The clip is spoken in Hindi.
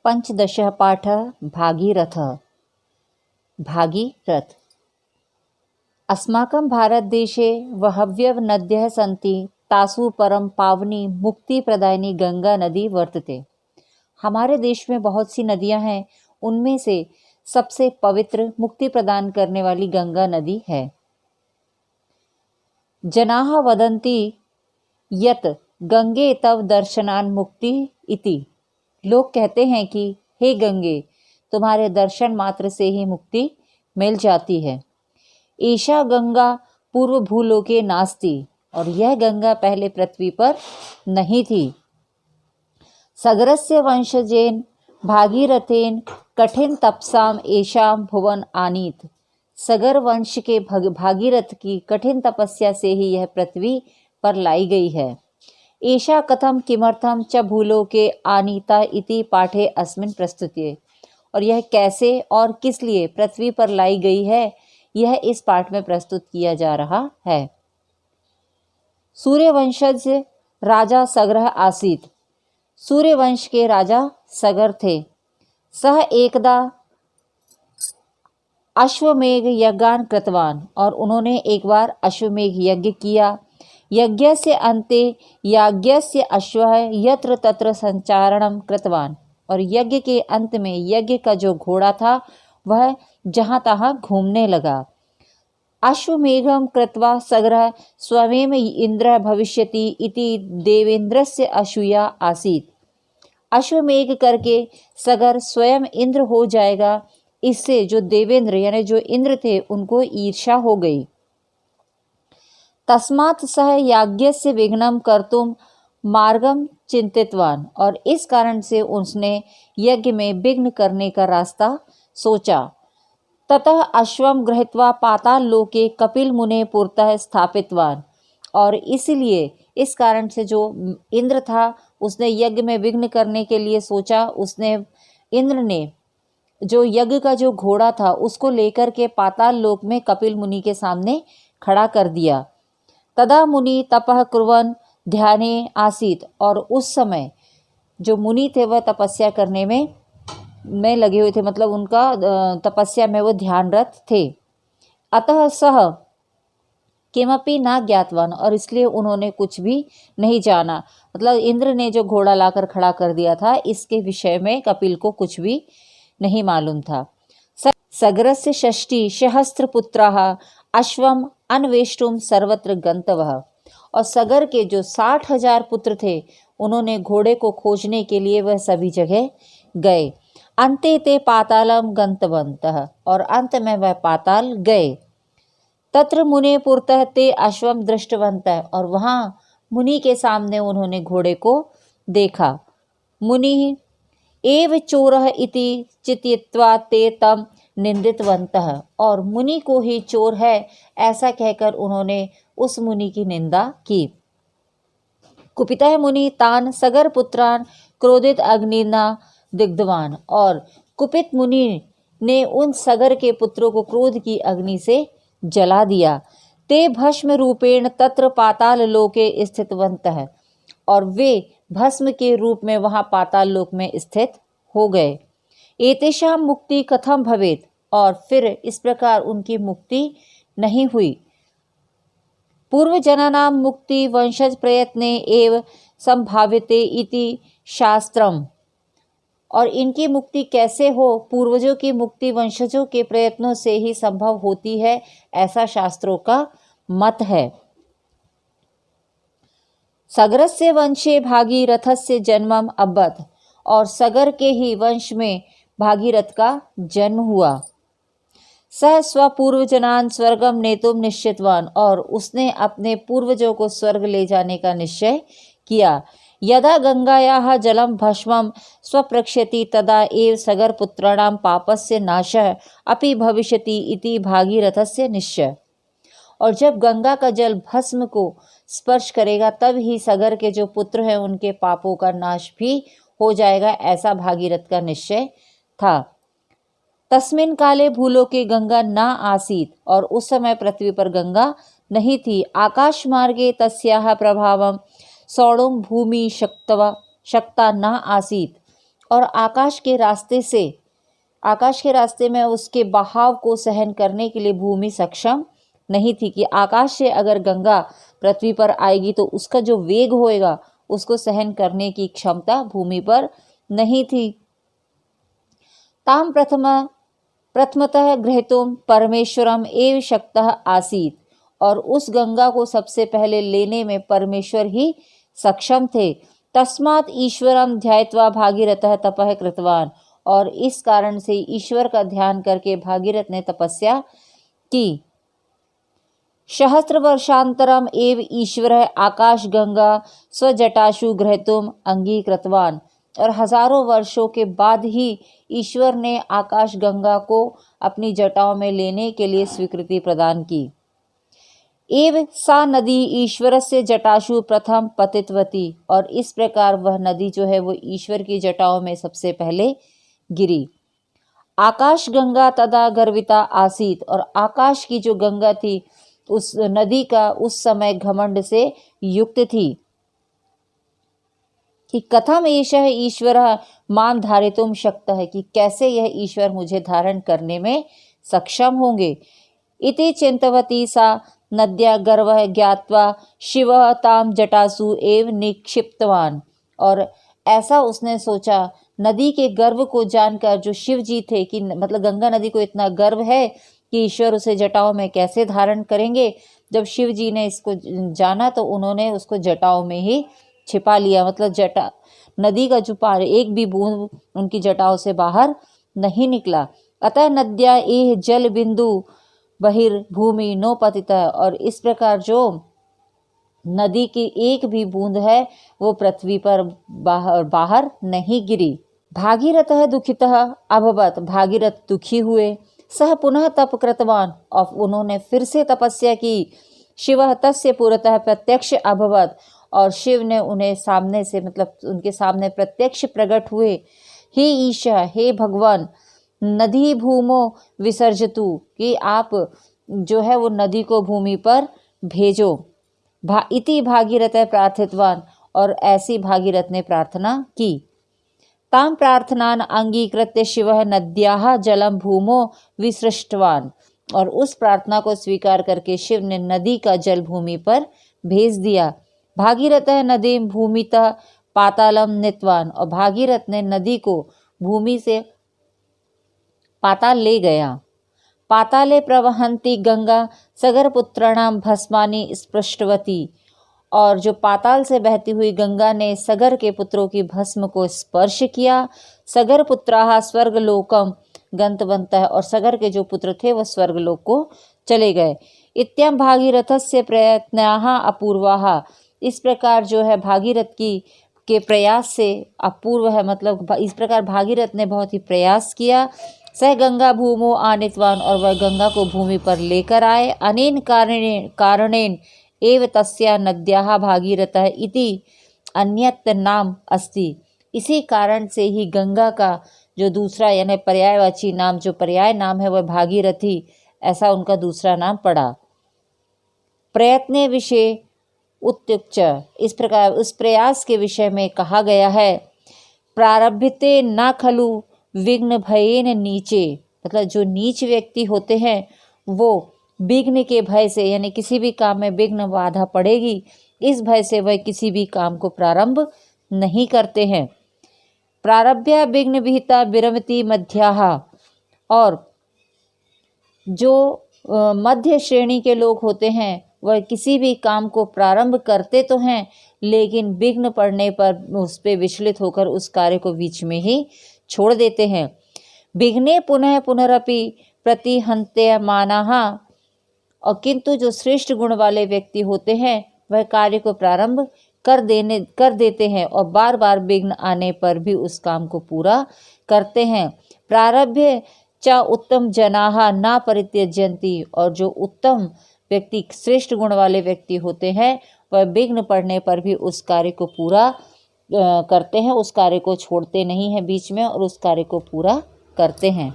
पंचदशः पाठः भागीरथः। भागीरथ। अस्माकं भारतदेशे बह्व्यः नद्यः सन्ति, तासु परम पावनी मुक्तिप्रदायिनी गंगा नदी वर्तते। हमारे देश में बहुत सी नदियां हैं, उनमें से सबसे पवित्र मुक्ति प्रदान करने वाली गंगा नदी है। जनाः वदन्ति यत् गंगे तव दर्शनान् मुक्ति इति। लोग कहते हैं कि हे गंगे, तुम्हारे दर्शन मात्र से ही मुक्ति मिल जाती है। ईशा गंगा पूर्व भूलोके नास्ति, और यह गंगा पहले पृथ्वी पर नहीं थी। सगरस्य वंशजेन भागीरथेन कठिन तपसाम एशां भुवन आनीत। सगर वंश के भागीरथ की कठिन तपस्या से ही यह पृथ्वी पर लाई गई है। एषा कथम किमर्थम च भूलोके आनीता इति पाठे अस्मिन् प्रस्तुते। और यह कैसे और किस लिए पृथ्वी पर लाई गई है, यह इस पाठ में प्रस्तुत किया जा रहा है। सूर्यवंशज राजा सगर आसीत। सूर्यवंश के राजा सगर थे। सह एकदा अश्वमेघ यज्ञान कृतवान, और उन्होंने एक बार अश्वमेघ यज्ञ किया। यज्ञस्य अन्ते याज्ञस्य अश्वः यत्र तत्र संचारणं कृतवान, और यज्ञ के अंत में यज्ञ का जो घोड़ा था वह जहाँ तहाँ घूमने लगा। अश्वमेघं कृत्वा सगरः स्वयमेव इंद्रः भविष्यति इति देवेंद्रस्य असूया आसीत। अश्वमेघ करके सगर स्वयं इंद्र हो जाएगा, इससे जो देवेंद्र यानी जो इंद्र थे उनको ईर्ष्या हो गई। तस्मात् सह याज्ञस्य विघ्नं कर्तुम मार्गम चिंतितवान, और इस कारण से उसने यज्ञ में विघ्न करने का रास्ता सोचा। ततः अश्वम गृहीत्वा पाताल लोके कपिल मुने पुरतः स्थापितवान, और इसलिए इस कारण से जो इंद्र था उसने यज्ञ में विघ्न करने के लिए सोचा। इंद्र ने जो यज्ञ का जो घोड़ा था उसको लेकर के पाताल लोक में कपिल मुनि के सामने खड़ा कर दिया। तदा मुनि तपः कुर्वन् ध्याने आसीत, और उस समय जो मुनि थे वह तपस्या करने में लगे हुए थे, मतलब उनका तपस्या में वो ध्यानरत थे। अतः सह किमपि न ज्ञातवान, और इसलिए उन्होंने कुछ भी नहीं जाना। मतलब इंद्र ने जो घोड़ा लाकर खड़ा कर दिया था इसके विषय में कपिल को कुछ भी नहीं मालूम था। सगरस्य षष्टि सहस्त्रपुत्राः अश्वम अन्वेष्टुम सर्वत्र गंतवः, और सगर के जो 60,000 पुत्र थे उन्होंने घोड़े को खोजने के लिए वह सभी जगह गए। अन्ते ते पातालम गंतवन्तः, और अंत में वह पाताल गए। तत्र मुने पुरतः ते अश्वम दृष्टवन्तः, और वहाँ मुनि के सामने उन्होंने घोड़े को देखा। मुनि एव चोरः इति चिंतयित्वा ते तम निंदितवन्तः, और मुनि को ही चोर है ऐसा कहकर उन्होंने उस मुनि की निंदा की। कुपितः मुनि तान सगर पुत्रान क्रोधित अग्निना दिग्धवान, और कुपित मुनि ने उन सगर के पुत्रों को क्रोध की अग्नि से जला दिया। ते भस्म रूपेण तत्र पाताल लोके स्थितवन्तः, और वे भस्म के रूप में वहाँ पाताल लोक में स्थित हो गए। एतेषां मुक्ति कथम भवेत, और फिर इस प्रकार उनकी मुक्ति नहीं हुई। पूर्व जनानां मुक्ति वंशज प्रयत्ने एव संभाव्यते इति शास्त्रम, और इनकी मुक्ति कैसे हो, पूर्वजों की मुक्ति वंशजों के प्रयत्नों से ही संभव होती है, ऐसा शास्त्रों का मत है। सगरस्य वंशे भागीरथस्य जन्मम अभवत्, और सगर के ही वंश में भागीरथ का जन्म हुआ। सह स्वपूर्वजनान् स्वर्गम नेतुम निश्चितवान, और उसने अपने पूर्वजों को स्वर्ग ले जाने का निश्चय किया। यदा गंगायाः जलम भस्मं स्वप्रक्ष्यति तदा एव सगर पुत्राणां पापस्य नाशः अपि भविष्यति इति भागीरथस्य निश्चय। और जब गंगा का जल भस्म को स्पर्श करेगा तब ही सगर के जो पुत्र हैं उनके पापों का नाश भी हो जाएगा, ऐसा भागीरथ का निश्चय था। तस्मिन् काले भूलोके गंगा न आसीत, और उस समय पृथ्वी पर गंगा नहीं थी। आकाश मार्गे तस्याः प्रभावं सौणुं भूमि शक्ता न आसीत, और आकाश के रास्ते में उसके बहाव को सहन करने के लिए भूमि सक्षम नहीं थी, कि आकाश से अगर गंगा पृथ्वी पर आएगी तो उसका जो वेग होएगा उसको सहन करने की क्षमता भूमि पर नहीं थी। ताम प्रथमतः गृहीतुम परमेश्वरम एव शक्तः आसीत्, और उस गंगा को सबसे पहले लेने में परमेश्वर ही सक्षम थे। तस्मात् ईश्वरम ध्यायत्वा भागीरथः तपः कृतवान, और इस कारण से ईश्वर का ध्यान करके भागीरथ ने तपस्या की। सहस्त्र वर्षांतरम एव ईश्वर आकाश गंगा स्वजटाशु ग्रहीतुम अंगीकृतवान, और हजारों वर्षों के बाद ही ईश्वर ने आकाश गंगा को अपनी जटाओं में लेने के लिए स्वीकृति प्रदान की। एव सा नदी ईश्वरस्य जटाशु प्रथम पतितवती, और इस प्रकार वह नदी जो है वो ईश्वर की जटाओं में सबसे पहले गिरी। आकाश गंगा तदा गर्विता आसीत, और आकाश की जो गंगा थी उस नदी का उस समय घमंड से युक्त थी, कि कथम एषः ईश्वरः मां धारितुम शक्तः है, कि कैसे यह ईश्वर मुझे धारण करने में सक्षम होंगे। इति चिंतवती सा नद्या गर्वः ज्ञात्वा शिवः ताम जटासु एव निक्षिप्तवान, और ऐसा उसने सोचा, नदी के गर्व को जानकर जो शिव जी थे, कि मतलब गंगा नदी को इतना गर्व है कि ईश्वर उसे जटाओं में कैसे धारण करेंगे। जब शिव जी ने इसको जाना तो उन्होंने उसको जटाओं में ही छिपा लिया, मतलब जटा नदी का जो एक भी बूंद उनकी जटाओं से बाहर नहीं निकला। अतः नद्या एह जल बिंदु बहिर्भूमि नोपतितः, और इस प्रकार जो नदी की एक भी बूंद है वो पृथ्वी पर बाहर नहीं गिरी। भागीरथः दुखितः अभवत्, भागीरथ दुखी हुए। सह पुनः तप कृतवान, और उन्होंने फिर से तपस्या की। शिवः तस्य पुरतः प्रत्यक्ष अभवत्, और शिव ने उन्हें सामने से मतलब उनके सामने प्रत्यक्ष प्रकट हुए। हे ईशा, हे भगवान, नदी भूमो विसर्जतु, कि आप जो है वो नदी को भूमि पर भेजो। इति भागीरथ प्रार्थितवान, और ऐसी भागीरथ ने प्रार्थना की। ताम प्रार्थनान अंगीकृत्य शिवः नद्याः जलम भूमो विसृष्टवान, और उस प्रार्थना को स्वीकार करके शिव ने नदी का जल भूमि पर भेज दिया। भागीरथः नदीम भूमितः पातालम नीतवान, और भागीरथ ने नदी को भूमि से पाताल ले गया। पाताले प्रवहंती गंगा सगरपुत्राणाम भस्मानि स्पृष्टवती, और जो पाताल से बहती हुई गंगा ने सगर के पुत्रों की भस्म को स्पर्श किया। सगर पुत्राः स्वर्गलोकम गंतवन्तः, और सगर के जो पुत्र थे वह स्वर्गलोक को चले गए। इत्यं भागीरथस्य प्रयत्नाः अपूर्वाः, इस प्रकार जो है भागीरथ के प्रयास से अपूर्व है, मतलब इस प्रकार भागीरथ ने बहुत ही प्रयास किया। सह गंगा भूमो आनीतवान, और वह गंगा को भूमि पर लेकर आए। अनेन कारणेन एव तस्या नद्याः भागीरथः इति अन्यत् नाम अस्ति, इसी कारण से ही गंगा का जो दूसरा यानी पर्यायवाची नाम, जो पर्याय नाम है वह भागीरथी, ऐसा उनका दूसरा नाम पड़ा। प्रयत्ने विषय उत्युक्च, इस प्रकार उस प्रयास के विषय में कहा गया है। प्रारब्धते न खलु विघ्न भयेन नीचे, मतलब जो नीच व्यक्ति होते हैं वो विघ्न के भय से, यानी किसी भी काम में विघ्न बाधा पड़ेगी इस भय से वह किसी भी काम को प्रारंभ नहीं करते हैं। प्रारभ्य विघ्न विहिता विरमति मध्याः, और जो मध्य श्रेणी के लोग होते हैं वह किसी भी काम को प्रारंभ करते तो हैं, लेकिन विघ्न पड़ने पर उस पर विचलित होकर उस कार्य को बीच में ही छोड़ देते हैं। विघ्ने पुनः पुनरपि प्रतिहन्त्यमानाः, और किंतु जो श्रेष्ठ गुण वाले व्यक्ति होते हैं वह कार्य को प्रारंभ कर देते हैं और बार बार विघ्न आने पर भी उस काम को पूरा करते हैं। प्रारभ्य च उत्तम जनाः न परित्यजन्ति, और जो उत्तम व्यक्ति श्रेष्ठ गुण वाले व्यक्ति होते हैं वह विघ्न पड़ने पर भी उस कार्य को पूरा करते हैं, उस कार्य को छोड़ते नहीं हैं बीच में और उस कार्य को पूरा करते हैं।